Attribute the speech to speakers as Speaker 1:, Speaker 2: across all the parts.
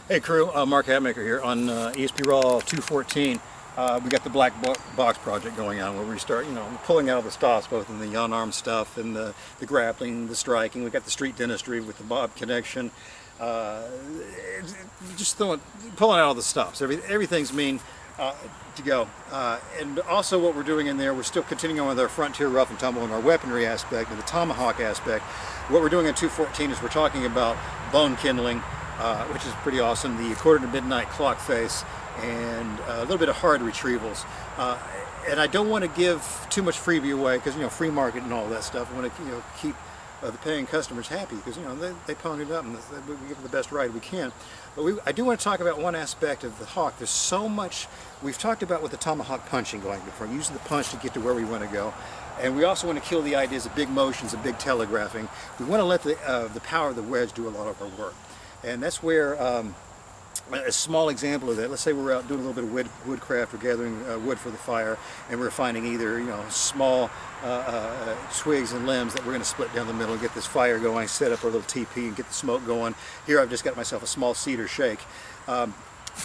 Speaker 1: Hey crew, Mark Hatmaker here on ESP Raw 214. We got the black box project going on where we start, pulling out the stops, both in the unarmed stuff and the grappling, the striking. We got the street dentistry with the bob connection. Just pulling out all the stops. Everything's to go. And also what we're doing in there, we're still continuing on with our frontier rough and tumble and our weaponry aspect and the Tomahawk aspect. What we're doing in 214 is we're talking about bone kindling, which is pretty awesome, the quarter to midnight clock face, and a little bit of hard retrievals. And I don't want to give too much freebie away because, free market and all that stuff. I want to, keep the paying customers happy because, they pony it up and we give them the best ride we can. But I do want to talk about one aspect of the Hawk. There's so much we've talked about with the Tomahawk punching going before, using the punch to get to where we want to go. And we also want to kill the ideas of big motions and big telegraphing. We want to let the power of the wedge do a lot of our work. And that's where a small example of that, let's say we're out doing a little bit of woodcraft, we're gathering wood for the fire, and we're finding either small twigs and limbs that we're going to split down the middle and get this fire going, set up our little teepee and get the smoke going. Here I've just got myself a small cedar shake.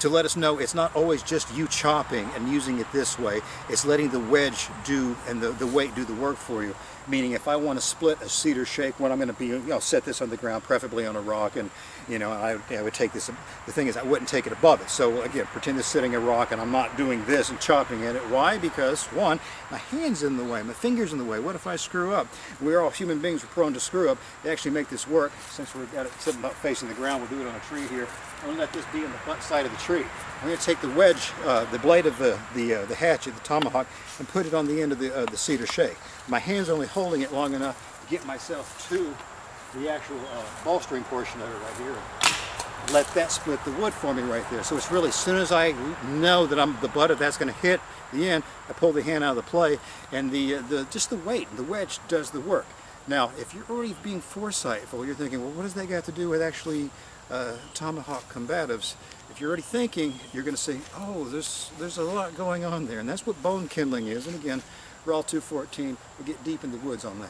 Speaker 1: To let us know it's not always just you chopping and using it this way, it's letting the wedge do and the weight do the work for you. Meaning if I want to split a cedar shake, what I'm going to be, set this on the ground, preferably on a rock, and I would take this, the thing is I wouldn't take it above it. So again, pretend it's sitting a rock and I'm not doing this and chopping at it. Why? Because one, my hand's in the way, my finger's in the way. What if I screw up? We're all human beings, we're prone to screw up. They actually make this work. Since we've got it sitting about facing the ground, we'll do it on a tree here. I'm going to let this be on the butt side of the tree. I'm going to take the wedge, the blade of the hatchet, the tomahawk, and put it on the end of the cedar shake. My hand's only holding it long enough to get myself to the actual bolstering portion of it right here. Let that split the wood for me right there. So it's really, as soon as I know that the butt of that's going to hit the end, I pull the hand out of the play, and just the weight, the wedge does the work. Now, if you're already being foresightful, you're thinking, well, what does that got to do with actually tomahawk combatives? If you're already thinking, you're going to say, oh, there's a lot going on there, and that's what bone kindling is. And again, Raw 214, we get deep in the woods on that.